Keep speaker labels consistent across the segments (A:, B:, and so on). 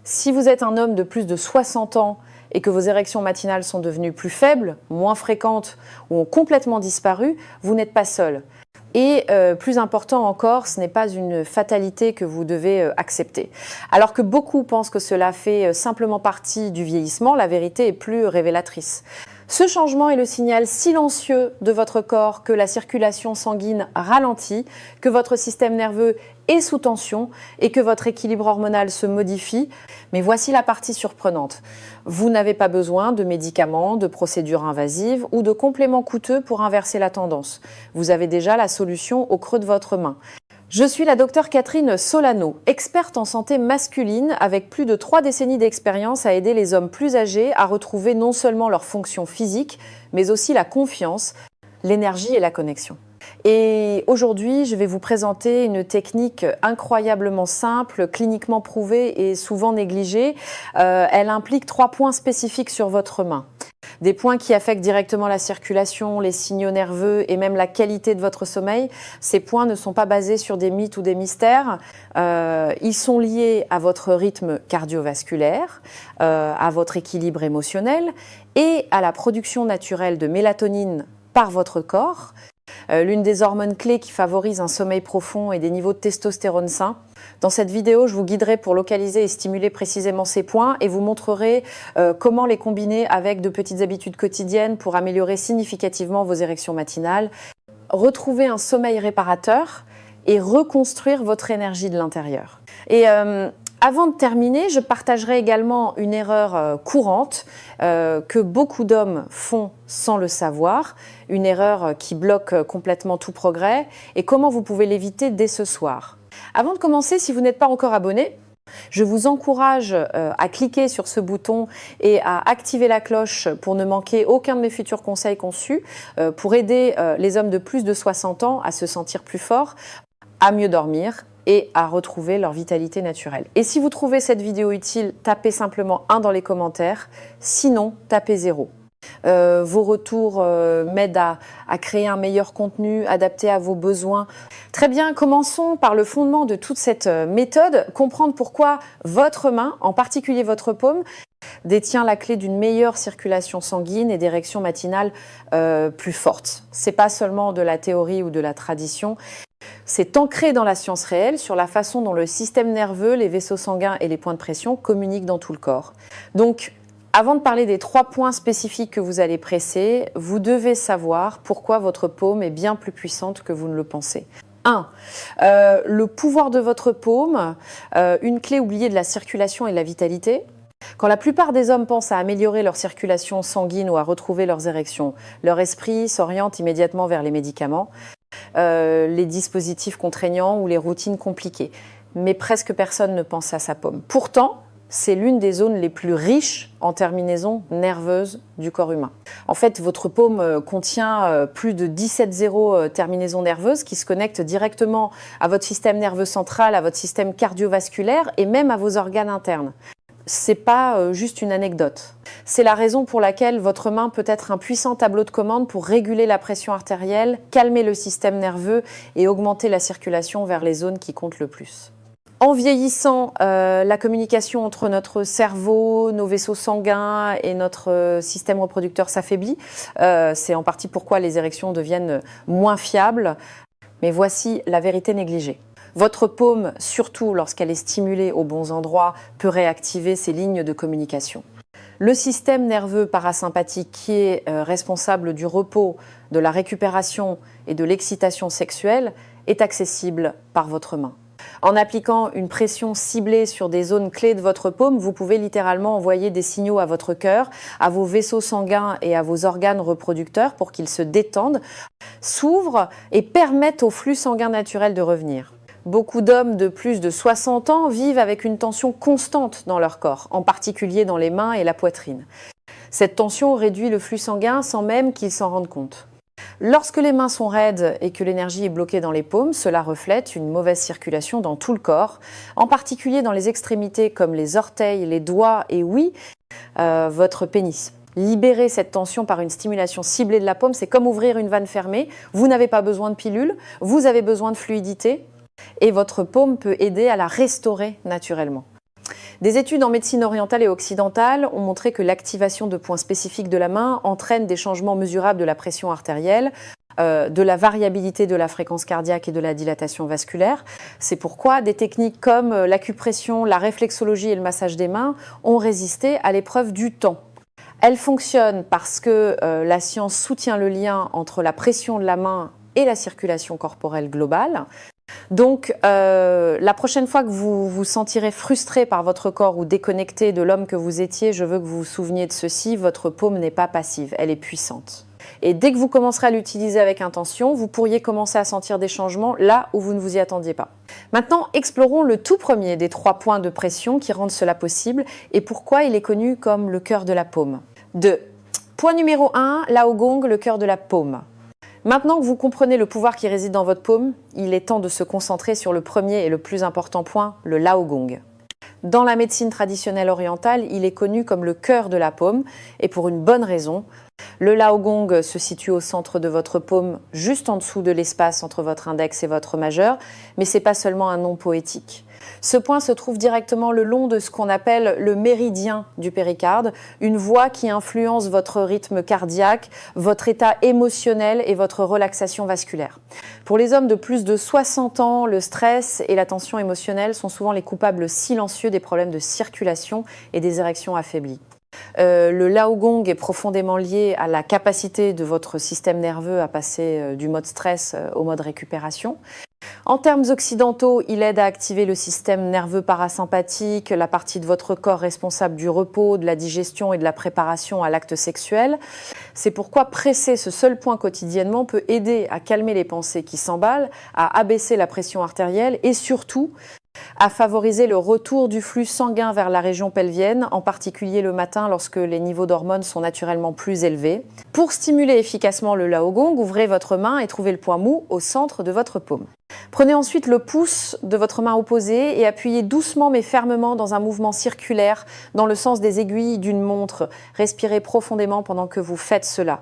A: Si vous êtes un homme de plus de 60 ans et que vos érections matinales sont devenues plus faibles, moins fréquentes ou ont complètement disparu, vous n'êtes pas seul. Et plus important encore, ce n'est pas une fatalité que vous devez accepter. Alors que beaucoup pensent que cela fait simplement partie du vieillissement, la vérité est plus révélatrice. Ce changement est le signal silencieux de votre corps que la circulation sanguine ralentit, que votre système nerveux est sous tension et que votre équilibre hormonal se modifie. Mais voici la partie surprenante. Vous n'avez pas besoin de médicaments, de procédures invasives ou de compléments coûteux pour inverser la tendance. Vous avez déjà la solution au creux de votre main. Je suis la docteure Catherine Solano, experte en santé masculine avec plus de 3 décennies d'expérience à aider les hommes plus âgés à retrouver non seulement leur fonction physique, mais aussi la confiance, l'énergie et la connexion. Et aujourd'hui, je vais vous présenter une technique incroyablement simple, cliniquement prouvée et souvent négligée. Elle implique 3 points spécifiques sur votre main. Des points qui affectent directement la circulation, les signaux nerveux et même la qualité de votre sommeil. Ces points ne sont pas basés sur des mythes ou des mystères. Ils sont liés à votre rythme cardiovasculaire, à votre équilibre émotionnel et à la production naturelle de mélatonine par votre corps. L'une des hormones clés qui favorise un sommeil profond et des niveaux de testostérone sains. Dans cette vidéo, je vous guiderai pour localiser et stimuler précisément ces points et vous montrerai comment les combiner avec de petites habitudes quotidiennes pour améliorer significativement vos érections matinales, retrouver un sommeil réparateur et reconstruire votre énergie de l'intérieur. Et avant de terminer, je partagerai également une erreur courante que beaucoup d'hommes font sans le savoir, une erreur qui bloque complètement tout progrès et comment vous pouvez l'éviter dès ce soir. Avant de commencer, si vous n'êtes pas encore abonné, je vous encourage à cliquer sur ce bouton et à activer la cloche pour ne manquer aucun de mes futurs conseils conçus pour aider les hommes de plus de 60 ans à se sentir plus forts, à mieux dormir et à retrouver leur vitalité naturelle. Et si vous trouvez cette vidéo utile, tapez simplement 1 dans les commentaires, sinon tapez 0. Vos retours m'aident à créer un meilleur contenu adapté à vos besoins. Très bien, commençons par le fondement de toute cette méthode, comprendre pourquoi votre main, en particulier votre paume, détient la clé d'une meilleure circulation sanguine et d'érections matinales plus fortes. C'est pas seulement de la théorie ou de la tradition. C'est ancré dans la science réelle sur la façon dont le système nerveux, les vaisseaux sanguins et les points de pression communiquent dans tout le corps. Donc, avant de parler des 3 points spécifiques que vous allez presser, vous devez savoir pourquoi votre paume est bien plus puissante que vous ne le pensez. 1. Le pouvoir de votre paume, une clé oubliée de la circulation et de la vitalité. Quand la plupart des hommes pensent à améliorer leur circulation sanguine ou à retrouver leurs érections, leur esprit s'oriente immédiatement vers les médicaments, les dispositifs contraignants ou les routines compliquées. Mais presque personne ne pense à sa paume. Pourtant, c'est l'une des zones les plus riches en terminaisons nerveuses du corps humain. En fait, votre paume contient plus de 17 terminaisons nerveuses qui se connectent directement à votre système nerveux central, à votre système cardiovasculaire et même à vos organes internes. C'est pas juste une anecdote. C'est la raison pour laquelle votre main peut être un puissant tableau de commande pour réguler la pression artérielle, calmer le système nerveux et augmenter la circulation vers les zones qui comptent le plus. En vieillissant, la communication entre notre cerveau, nos vaisseaux sanguins et notre système reproducteur s'affaiblit. C'est en partie pourquoi les érections deviennent moins fiables. Mais voici la vérité négligée. Votre paume, surtout lorsqu'elle est stimulée aux bons endroits, peut réactiver ces lignes de communication. Le système nerveux parasympathique qui est responsable du repos, de la récupération et de l'excitation sexuelle est accessible par votre main. En appliquant une pression ciblée sur des zones clés de votre paume, vous pouvez littéralement envoyer des signaux à votre cœur, à vos vaisseaux sanguins et à vos organes reproducteurs pour qu'ils se détendent, s'ouvrent et permettent au flux sanguin naturel de revenir. Beaucoup d'hommes de plus de 60 ans vivent avec une tension constante dans leur corps, en particulier dans les mains et la poitrine. Cette tension réduit le flux sanguin sans même qu'ils s'en rendent compte. Lorsque les mains sont raides et que l'énergie est bloquée dans les paumes, cela reflète une mauvaise circulation dans tout le corps, en particulier dans les extrémités comme les orteils, les doigts et oui, votre pénis. Libérer cette tension par une stimulation ciblée de la paume, c'est comme ouvrir une vanne fermée. Vous n'avez pas besoin de pilule, vous avez besoin de fluidité et votre paume peut aider à la restaurer naturellement. Des études en médecine orientale et occidentale ont montré que l'activation de points spécifiques de la main entraîne des changements mesurables de la pression artérielle, de la variabilité de la fréquence cardiaque et de la dilatation vasculaire. C'est pourquoi des techniques comme l'acupression, la réflexologie et le massage des mains ont résisté à l'épreuve du temps. Elles fonctionnent parce que la science soutient le lien entre la pression de la main et la circulation corporelle globale. Donc, la prochaine fois que vous vous sentirez frustré par votre corps ou déconnecté de l'homme que vous étiez, je veux que vous vous souveniez de ceci, votre paume n'est pas passive, elle est puissante. Et dès que vous commencerez à l'utiliser avec intention, vous pourriez commencer à sentir des changements là où vous ne vous y attendiez pas. Maintenant, explorons le tout premier des 3 points de pression qui rendent cela possible et pourquoi il est connu comme le cœur de la paume. Point numéro 1, Laogong, le cœur de la paume. Maintenant que vous comprenez le pouvoir qui réside dans votre paume, il est temps de se concentrer sur le premier et le plus important point, le Laogong. Dans la médecine traditionnelle orientale, il est connu comme le cœur de la paume et pour une bonne raison. Le Laogong se situe au centre de votre paume, juste en dessous de l'espace entre votre index et votre majeur, mais ce n'est pas seulement un nom poétique. Ce point se trouve directement le long de ce qu'on appelle le méridien du péricarde, une voie qui influence votre rythme cardiaque, votre état émotionnel et votre relaxation vasculaire. Pour les hommes de plus de 60 ans, le stress et la tension émotionnelle sont souvent les coupables silencieux des problèmes de circulation et des érections affaiblies. Le Laogong est profondément lié à la capacité de votre système nerveux à passer du mode stress au mode récupération. En termes occidentaux, il aide à activer le système nerveux parasympathique, la partie de votre corps responsable du repos, de la digestion et de la préparation à l'acte sexuel. C'est pourquoi presser ce seul point quotidiennement peut aider à calmer les pensées qui s'emballent, à abaisser la pression artérielle et surtout à favoriser le retour du flux sanguin vers la région pelvienne, en particulier le matin lorsque les niveaux d'hormones sont naturellement plus élevés. Pour stimuler efficacement le Laogong, ouvrez votre main et trouvez le point mou au centre de votre paume. Prenez ensuite le pouce de votre main opposée et appuyez doucement mais fermement dans un mouvement circulaire dans le sens des aiguilles d'une montre. Respirez profondément pendant que vous faites cela.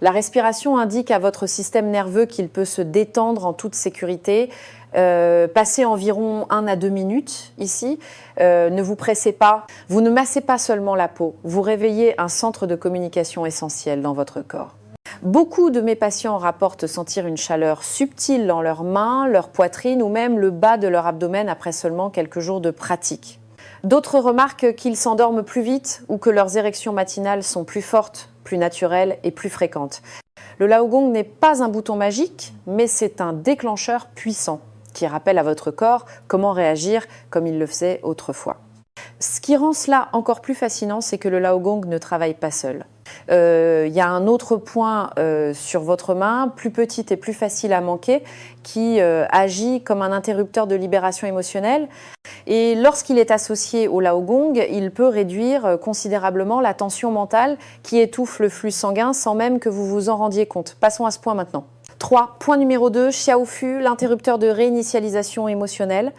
A: La respiration indique à votre système nerveux qu'il peut se détendre en toute sécurité. Passez environ 1 à 2 minutes ici. Ne vous pressez pas. Vous ne massez pas seulement la peau. Vous réveillez un centre de communication essentiel dans votre corps. Beaucoup de mes patients rapportent sentir une chaleur subtile dans leurs mains, leur poitrine ou même le bas de leur abdomen après seulement quelques jours de pratique. D'autres remarquent qu'ils s'endorment plus vite ou que leurs érections matinales sont plus fortes, plus naturelles et plus fréquentes. Le Laogong n'est pas un bouton magique, mais c'est un déclencheur puissant qui rappelle à votre corps comment réagir comme il le faisait autrefois. Ce qui rend cela encore plus fascinant, c'est que le Laogong ne travaille pas seul. Il y a un autre point sur votre main, plus petit et plus facile à manquer, qui agit comme un interrupteur de libération émotionnelle. Et lorsqu'il est associé au Laogong, il peut réduire considérablement la tension mentale qui étouffe le flux sanguin sans même que vous vous en rendiez compte. Passons à ce point maintenant. 3. Point numéro 2, Xiaofu, l'interrupteur de réinitialisation émotionnelle.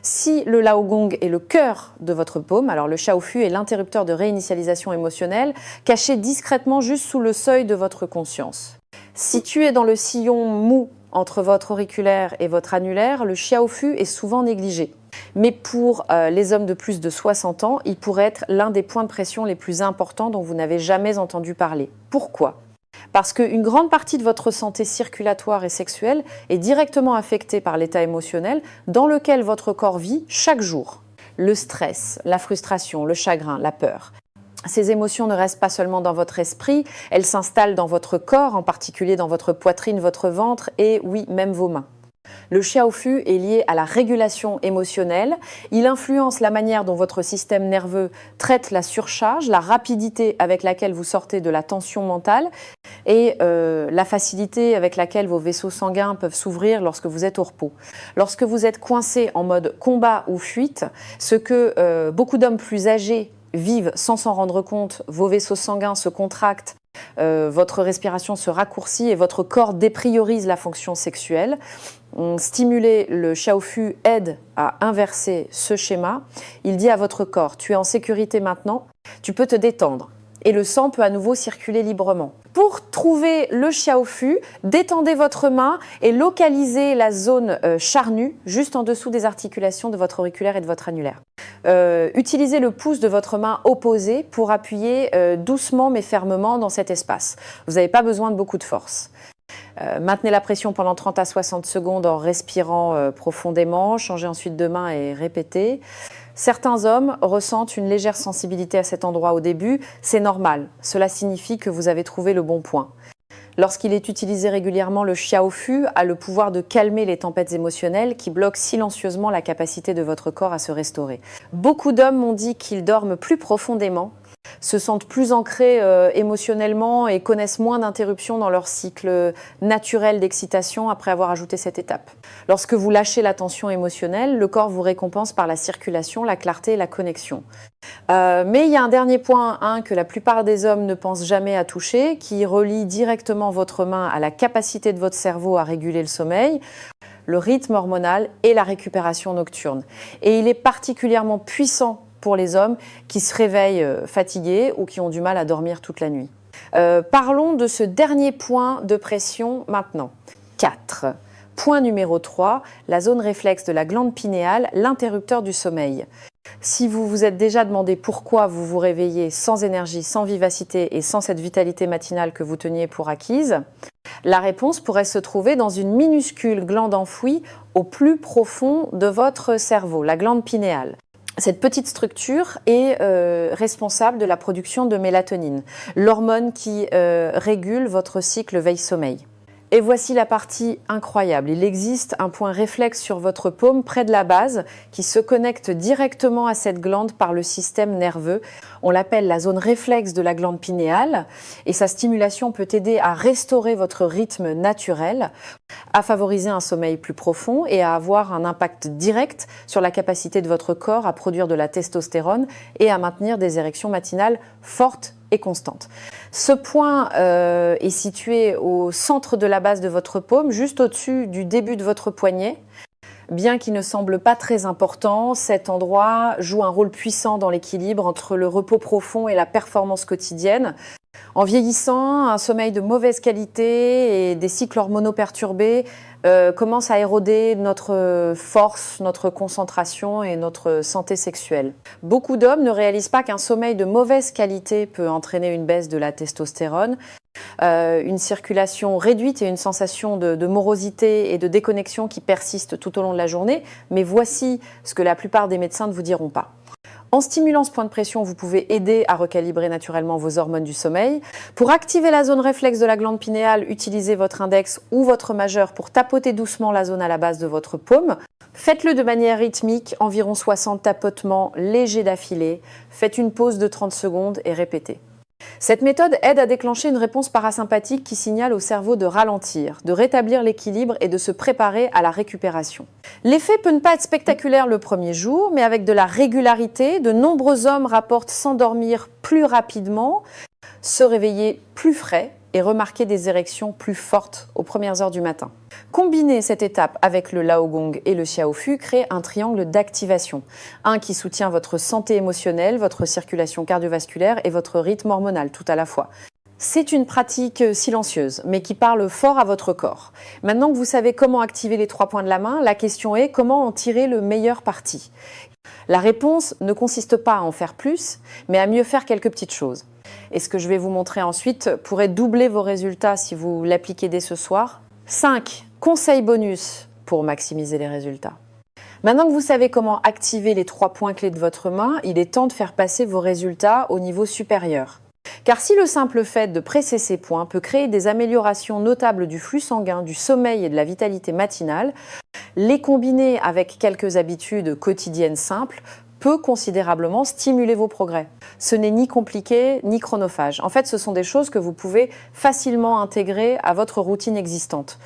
A: Si le Laogong est le cœur de votre paume, alors le Xiaofu est l'interrupteur de réinitialisation émotionnelle, caché discrètement juste sous le seuil de votre conscience. Situé dans le sillon mou entre votre auriculaire et votre annulaire, le Xiaofu est souvent négligé. Mais pour les hommes de plus de 60 ans, il pourrait être l'un des points de pression les plus importants dont vous n'avez jamais entendu parler. Pourquoi ? Parce qu'une grande partie de votre santé circulatoire et sexuelle est directement affectée par l'état émotionnel dans lequel votre corps vit chaque jour. Le stress, la frustration, le chagrin, la peur. Ces émotions ne restent pas seulement dans votre esprit, elles s'installent dans votre corps, en particulier dans votre poitrine, votre ventre et oui, même vos mains. Le Xiaofu est lié à la régulation émotionnelle. Il influence la manière dont votre système nerveux traite la surcharge, la rapidité avec laquelle vous sortez de la tension mentale et la facilité avec laquelle vos vaisseaux sanguins peuvent s'ouvrir lorsque vous êtes au repos. Lorsque vous êtes coincé en mode combat ou fuite, ce que beaucoup d'hommes plus âgés vivent sans s'en rendre compte, vos vaisseaux sanguins se contractent, votre respiration se raccourcit et votre corps dépriorise la fonction sexuelle. Stimuler le Xiaofu aide à inverser ce schéma. Il dit à votre corps, tu es en sécurité maintenant, tu peux te détendre. Et le sang peut à nouveau circuler librement. Pour trouver le Xiaofu, détendez votre main et localisez la zone charnue juste en dessous des articulations de votre auriculaire et de votre annulaire. Utilisez le pouce de votre main opposée pour appuyer doucement mais fermement dans cet espace. Vous n'avez pas besoin de beaucoup de force. Maintenez la pression pendant 30 à 60 secondes en respirant profondément, changez ensuite de main et répétez. Certains hommes ressentent une légère sensibilité à cet endroit au début, c'est normal, cela signifie que vous avez trouvé le bon point. Lorsqu'il est utilisé régulièrement, le Xiaofu a le pouvoir de calmer les tempêtes émotionnelles qui bloquent silencieusement la capacité de votre corps à se restaurer. Beaucoup d'hommes m'ont dit qu'ils dorment plus profondément, se sentent plus ancrés émotionnellement et connaissent moins d'interruptions dans leur cycle naturel d'excitation après avoir ajouté cette étape. Lorsque vous lâchez la tension émotionnelle, le corps vous récompense par la circulation, la clarté et la connexion. Mais il y a un dernier point que la plupart des hommes ne pensent jamais à toucher, qui relie directement votre main à la capacité de votre cerveau à réguler le sommeil, le rythme hormonal et la récupération nocturne. Et il est particulièrement puissant pour les hommes qui se réveillent fatigués ou qui ont du mal à dormir toute la nuit. Parlons de ce dernier point de pression maintenant. 4. Point numéro 3, la zone réflexe de la glande pinéale, l'interrupteur du sommeil. Si vous vous êtes déjà demandé pourquoi vous vous réveillez sans énergie, sans vivacité et sans cette vitalité matinale que vous teniez pour acquise, la réponse pourrait se trouver dans une minuscule glande enfouie au plus profond de votre cerveau, la glande pinéale. Cette petite structure est responsable de la production de mélatonine, l'hormone qui régule votre cycle veille-sommeil. Et voici la partie incroyable. Il existe un point réflexe sur votre paume près de la base qui se connecte directement à cette glande par le système nerveux. On l'appelle la zone réflexe de la glande pinéale et sa stimulation peut aider à restaurer votre rythme naturel, à favoriser un sommeil plus profond et à avoir un impact direct sur la capacité de votre corps à produire de la testostérone et à maintenir des érections matinales fortes et constante. Ce point est situé au centre de la base de votre paume, juste au-dessus du début de votre poignet. Bien qu'il ne semble pas très important, cet endroit joue un rôle puissant dans l'équilibre entre le repos profond et la performance quotidienne. En vieillissant, un sommeil de mauvaise qualité et des cycles hormonaux perturbés commencent à éroder notre force, notre concentration et notre santé sexuelle. Beaucoup d'hommes ne réalisent pas qu'un sommeil de mauvaise qualité peut entraîner une baisse de la testostérone, une circulation réduite et une sensation de morosité et de déconnexion qui persistent tout au long de la journée. Mais voici ce que la plupart des médecins ne vous diront pas. En stimulant ce point de pression, vous pouvez aider à recalibrer naturellement vos hormones du sommeil. Pour activer la zone réflexe de la glande pinéale, utilisez votre index ou votre majeur pour tapoter doucement la zone à la base de votre paume. Faites-le de manière rythmique, environ 60 tapotements légers d'affilée. Faites une pause de 30 secondes et répétez. Cette méthode aide à déclencher une réponse parasympathique qui signale au cerveau de ralentir, de rétablir l'équilibre et de se préparer à la récupération. L'effet peut ne pas être spectaculaire le premier jour, mais avec de la régularité, de nombreux hommes rapportent s'endormir plus rapidement, se réveiller plus frais et remarquer des érections plus fortes aux premières heures du matin. Combiner cette étape avec le Laogong et le Xiaofu crée un triangle d'activation. Un qui soutient votre santé émotionnelle, votre circulation cardiovasculaire et votre rythme hormonal tout à la fois. C'est une pratique silencieuse, mais qui parle fort à votre corps. Maintenant que vous savez comment activer les 3 points de la main, la question est comment en tirer le meilleur parti. La réponse ne consiste pas à en faire plus, mais à mieux faire quelques petites choses. Et ce que je vais vous montrer ensuite pourrait doubler vos résultats si vous l'appliquez dès ce soir. 5 conseils bonus pour maximiser les résultats. Maintenant que vous savez comment activer les 3 points clés de votre main, il est temps de faire passer vos résultats au niveau supérieur. Car si le simple fait de presser ces points peut créer des améliorations notables du flux sanguin, du sommeil et de la vitalité matinale, les combiner avec quelques habitudes quotidiennes simples peut considérablement stimuler vos progrès. Ce n'est ni compliqué ni chronophage. En fait, ce sont des choses que vous pouvez facilement intégrer à votre routine existante.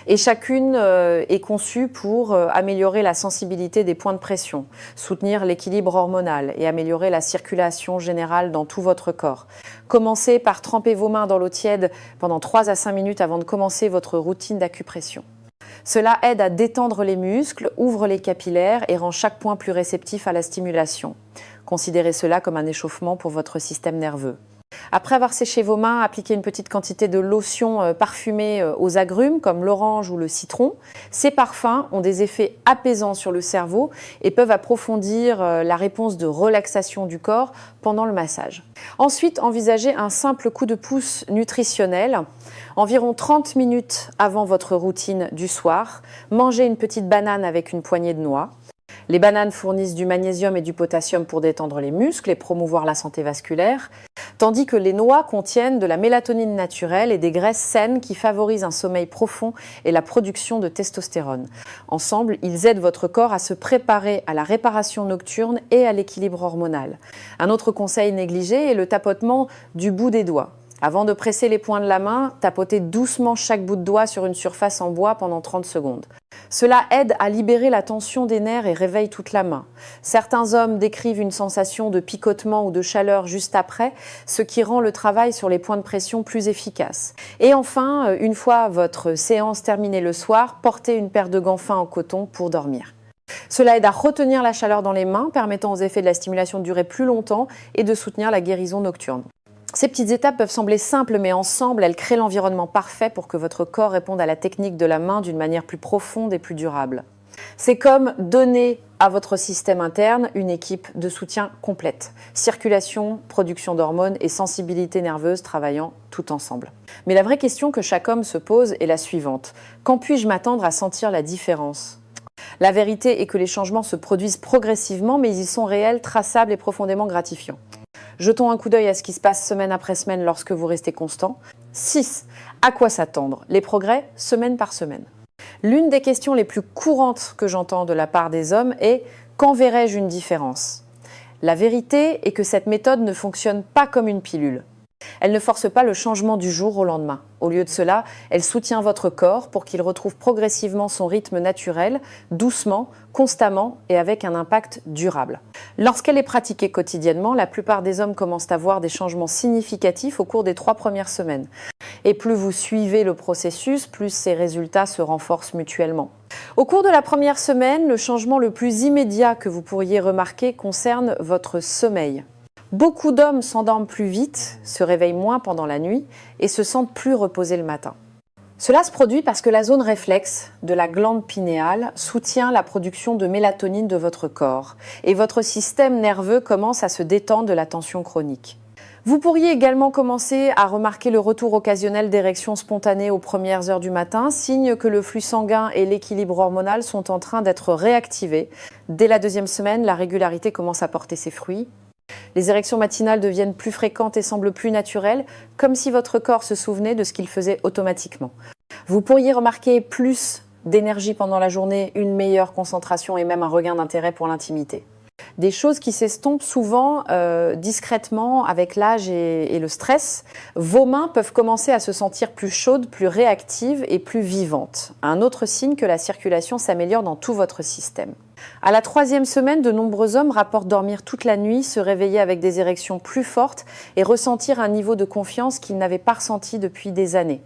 A: Et chacune est conçue pour améliorer la sensibilité des points de pression, soutenir l'équilibre hormonal et améliorer la circulation générale dans tout votre corps. Commencez par tremper vos mains dans l'eau tiède pendant 3 à 5 minutes avant de commencer votre routine d'acupression. Cela aide à détendre les muscles, ouvre les capillaires et rend chaque point plus réceptif à la stimulation. Considérez cela comme un échauffement pour votre système nerveux. Après avoir séché vos mains, appliquez une petite quantité de lotion parfumée aux agrumes comme l'orange ou le citron. Ces parfums ont des effets apaisants sur le cerveau et peuvent approfondir la réponse de relaxation du corps pendant le massage. Ensuite, envisagez un simple coup de pouce nutritionnel. Environ 30 minutes avant votre routine du soir, mangez une petite banane avec une poignée de noix. Les bananes fournissent du magnésium et du potassium pour détendre les muscles et promouvoir la santé vasculaire, tandis que les noix contiennent de la mélatonine naturelle et des graisses saines qui favorisent un sommeil profond et la production de testostérone. Ensemble, ils aident votre corps à se préparer à la réparation nocturne et à l'équilibre hormonal. Un autre conseil négligé est le tapotement du bout des doigts. Avant de presser les poings de la main, tapotez doucement chaque bout de doigt sur une surface en bois pendant 30 secondes. Cela aide à libérer la tension des nerfs et réveille toute la main. Certains hommes décrivent une sensation de picotement ou de chaleur juste après, ce qui rend le travail sur les points de pression plus efficace. Et enfin, une fois votre séance terminée le soir, portez une paire de gants fins en coton pour dormir. Cela aide à retenir la chaleur dans les mains, permettant aux effets de la stimulation de durer plus longtemps et de soutenir la guérison nocturne. Ces petites étapes peuvent sembler simples, mais ensemble, elles créent l'environnement parfait pour que votre corps réponde à la technique de la main d'une manière plus profonde et plus durable. C'est comme donner à votre système interne une équipe de soutien complète. Circulation, production d'hormones et sensibilité nerveuse travaillant tout ensemble. Mais la vraie question que chaque homme se pose est la suivante. Quand puis-je m'attendre à sentir la différence ? La vérité est que les changements se produisent progressivement, mais ils sont réels, traçables et profondément gratifiants. Jetons un coup d'œil à ce qui se passe semaine après semaine lorsque vous restez constant. 6. À quoi s'attendre ? Les progrès, semaine par semaine. L'une des questions les plus courantes que j'entends de la part des hommes est « Quand verrai-je une différence ?» La vérité est que cette méthode ne fonctionne pas comme une pilule. Elle ne force pas le changement du jour au lendemain. Au lieu de cela, elle soutient votre corps pour qu'il retrouve progressivement son rythme naturel, doucement, constamment et avec un impact durable. Lorsqu'elle est pratiquée quotidiennement, la plupart des hommes commencent à voir des changements significatifs au cours des 3 premières semaines. Et plus vous suivez le processus, plus ces résultats se renforcent mutuellement. Au cours de la première semaine, le changement le plus immédiat que vous pourriez remarquer concerne votre sommeil. Beaucoup d'hommes s'endorment plus vite, se réveillent moins pendant la nuit et se sentent plus reposés le matin. Cela se produit parce que la zone réflexe de la glande pinéale soutient la production de mélatonine de votre corps et votre système nerveux commence à se détendre de la tension chronique. Vous pourriez également commencer à remarquer le retour occasionnel d'érections spontanées aux premières heures du matin, signe que le flux sanguin et l'équilibre hormonal sont en train d'être réactivés. Dès la 2e semaine, la régularité commence à porter ses fruits. Les érections matinales deviennent plus fréquentes et semblent plus naturelles, comme si votre corps se souvenait de ce qu'il faisait automatiquement. Vous pourriez remarquer plus d'énergie pendant la journée, une meilleure concentration et même un regain d'intérêt pour l'intimité. Des choses qui s'estompent souvent discrètement avec l'âge et le stress. Vos mains peuvent commencer à se sentir plus chaudes, plus réactives et plus vivantes. Un autre signe que la circulation s'améliore dans tout votre système. À la 3e semaine, de nombreux hommes rapportent dormir toute la nuit, se réveiller avec des érections plus fortes et ressentir un niveau de confiance qu'ils n'avaient pas ressenti depuis des années.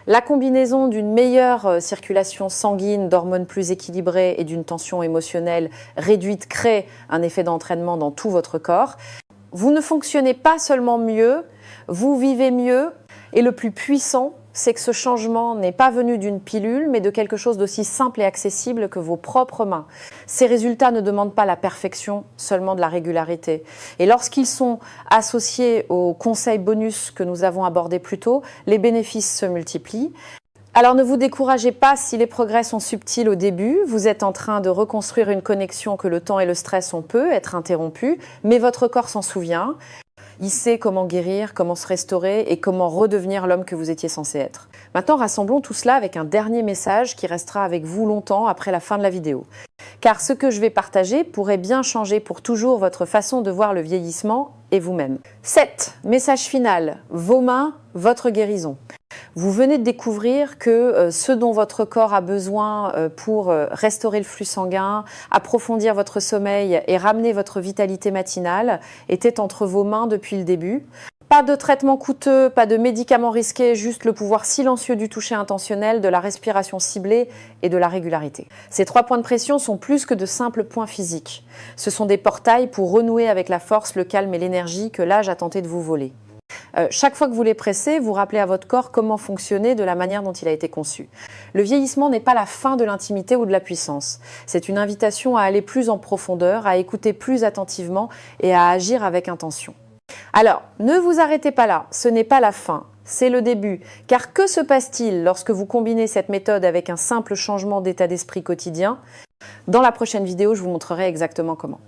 A: La combinaison d'une meilleure circulation sanguine, d'hormones plus équilibrées et d'une tension émotionnelle réduite crée un effet d'entraînement dans tout votre corps. Vous ne fonctionnez pas seulement mieux, vous vivez mieux et le plus puissant, c'est que ce changement n'est pas venu d'une pilule, mais de quelque chose d'aussi simple et accessible que vos propres mains. Ces résultats ne demandent pas la perfection, seulement de la régularité. Et lorsqu'ils sont associés aux conseils bonus que nous avons abordés plus tôt, les bénéfices se multiplient. Alors ne vous découragez pas si les progrès sont subtils au début. Vous êtes en train de reconstruire une connexion que le temps et le stress ont pu être interrompus, mais votre corps s'en souvient. Il sait comment guérir, comment se restaurer et comment redevenir l'homme que vous étiez censé être. Maintenant, rassemblons tout cela avec un dernier message qui restera avec vous longtemps après la fin de la vidéo. Car ce que je vais partager pourrait bien changer pour toujours votre façon de voir le vieillissement et vous-même. 7. Message final. Vos mains, votre guérison. Vous venez de découvrir que ce dont votre corps a besoin pour restaurer le flux sanguin, approfondir votre sommeil et ramener votre vitalité matinale était entre vos mains depuis le début. Pas de traitement coûteux, pas de médicaments risqués, juste le pouvoir silencieux du toucher intentionnel, de la respiration ciblée et de la régularité. Ces 3 points de pression sont plus que de simples points physiques. Ce sont des portails pour renouer avec la force, le calme et l'énergie que l'âge a tenté de vous voler. Chaque fois que vous les pressez, vous rappelez à votre corps comment fonctionner de la manière dont il a été conçu. Le vieillissement n'est pas la fin de l'intimité ou de la puissance. C'est une invitation à aller plus en profondeur, à écouter plus attentivement et à agir avec intention. Alors, ne vous arrêtez pas là, ce n'est pas la fin, c'est le début. Car que se passe-t-il lorsque vous combinez cette méthode avec un simple changement d'état d'esprit quotidien? Dans la prochaine vidéo, je vous montrerai exactement comment.